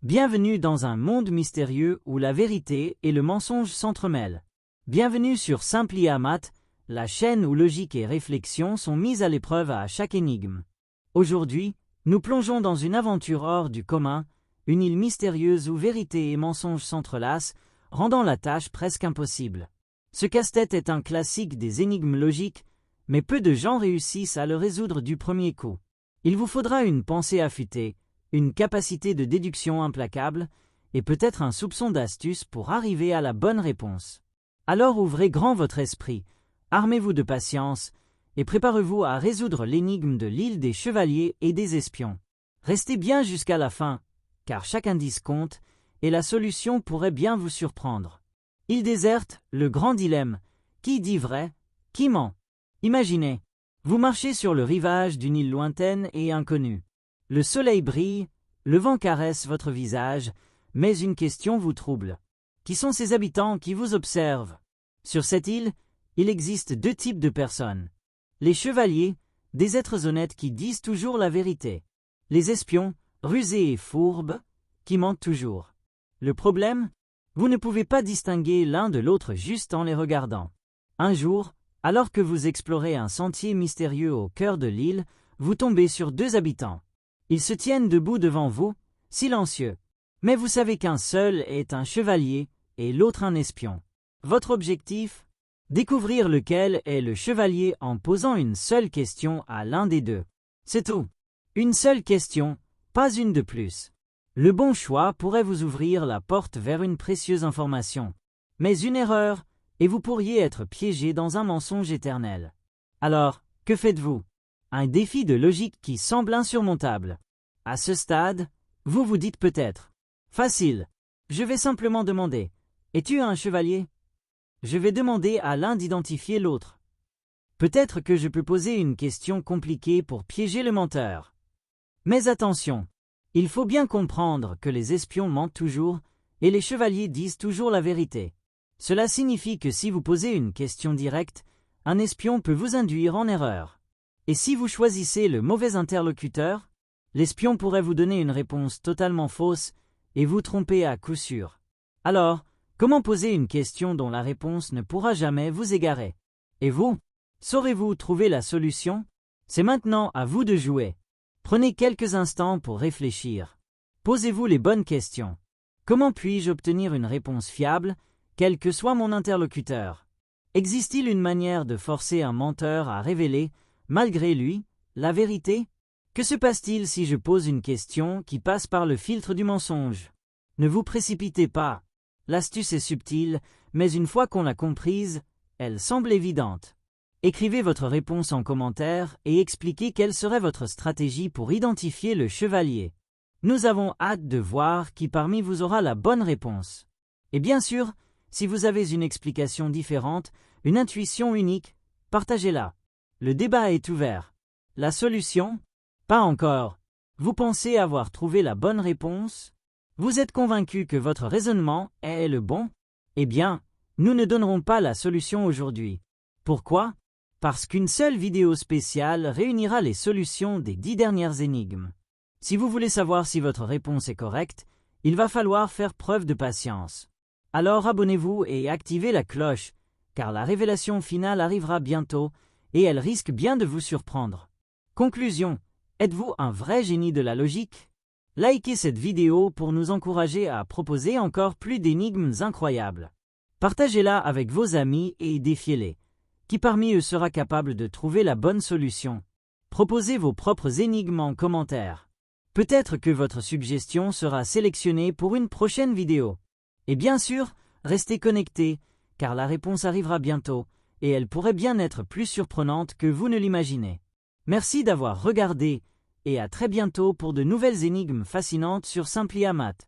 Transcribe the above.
Bienvenue dans un monde mystérieux où la vérité et le mensonge s'entremêlent. Bienvenue sur Simplia Math, la chaîne où logique et réflexion sont mises à l'épreuve à chaque énigme. Aujourd'hui, nous plongeons dans une aventure hors du commun, une île mystérieuse où vérité et mensonge s'entrelacent, rendant la tâche presque impossible. Ce casse-tête est un classique des énigmes logiques, mais peu de gens réussissent à le résoudre du premier coup. Il vous faudra une pensée affûtée, une capacité de déduction implacable, et peut-être un soupçon d'astuce pour arriver à la bonne réponse. Alors ouvrez grand votre esprit, armez-vous de patience, et préparez-vous à résoudre l'énigme de l'île des chevaliers et des espions. Restez bien jusqu'à la fin, car chaque indice compte, et la solution pourrait bien vous surprendre. Île déserte, le grand dilemme, qui dit vrai, qui ment? Imaginez, vous marchez sur le rivage d'une île lointaine et inconnue. Le soleil brille, le vent caresse votre visage, mais une question vous trouble. Qui sont ces habitants qui vous observent? Sur cette île, il existe deux types de personnes. Les chevaliers, des êtres honnêtes qui disent toujours la vérité. Les espions, rusés et fourbes, qui mentent toujours. Le problème? Vous ne pouvez pas distinguer l'un de l'autre juste en les regardant. Un jour, alors que vous explorez un sentier mystérieux au cœur de l'île, vous tombez sur deux habitants. Ils se tiennent debout devant vous, silencieux. Mais vous savez qu'un seul est un chevalier et l'autre un espion. Votre objectif? Découvrir lequel est le chevalier en posant une seule question à l'un des deux. C'est tout. Une seule question, pas une de plus. Le bon choix pourrait vous ouvrir la porte vers une précieuse information. Mais une erreur, et vous pourriez être piégé dans un mensonge éternel. Alors, que faites-vous? Un défi de logique qui semble insurmontable. À ce stade, vous vous dites peut-être « Facile, je vais simplement demander « Es-tu un chevalier ?» Je vais demander à l'un d'identifier l'autre. Peut-être que je peux poser une question compliquée pour piéger le menteur. Mais attention, il faut bien comprendre que les espions mentent toujours et les chevaliers disent toujours la vérité. Cela signifie que si vous posez une question directe, un espion peut vous induire en erreur. Et si vous choisissez le mauvais interlocuteur, l'espion pourrait vous donner une réponse totalement fausse et vous tromper à coup sûr. Alors, comment poser une question dont la réponse ne pourra jamais vous égarer? Et vous? Saurez-vous trouver la solution? C'est maintenant à vous de jouer. Prenez quelques instants pour réfléchir. Posez-vous les bonnes questions. Comment puis-je obtenir une réponse fiable, quel que soit mon interlocuteur? Existe-t-il une manière de forcer un menteur à révéler, malgré lui, la vérité? Que se passe-t-il si je pose une question qui passe par le filtre du mensonge? Ne vous précipitez pas. L'astuce est subtile, mais une fois qu'on l'a comprise, elle semble évidente. Écrivez votre réponse en commentaire et expliquez quelle serait votre stratégie pour identifier le chevalier. Nous avons hâte de voir qui parmi vous aura la bonne réponse. Et bien sûr, si vous avez une explication différente, une intuition unique, partagez-la. Le débat est ouvert. La solution? Pas encore. Vous pensez avoir trouvé la bonne réponse? Vous êtes convaincu que votre raisonnement est le bon? Eh bien, nous ne donnerons pas la solution aujourd'hui. Pourquoi? Parce qu'une seule vidéo spéciale réunira les solutions des 10 dernières énigmes. Si vous voulez savoir si votre réponse est correcte, il va falloir faire preuve de patience. Alors abonnez-vous et activez la cloche, car la révélation finale arrivera bientôt et elle risque bien de vous surprendre. Conclusion, êtes-vous un vrai génie de la logique? Likez cette vidéo pour nous encourager à proposer encore plus d'énigmes incroyables. Partagez-la avec vos amis et défiez-les. Qui parmi eux sera capable de trouver la bonne solution? Proposez vos propres énigmes en commentaire. Peut-être que votre suggestion sera sélectionnée pour une prochaine vidéo. Et bien sûr, restez connectés, car la réponse arrivera bientôt, et elle pourrait bien être plus surprenante que vous ne l'imaginez. Merci d'avoir regardé, et à très bientôt pour de nouvelles énigmes fascinantes sur Simplia Math.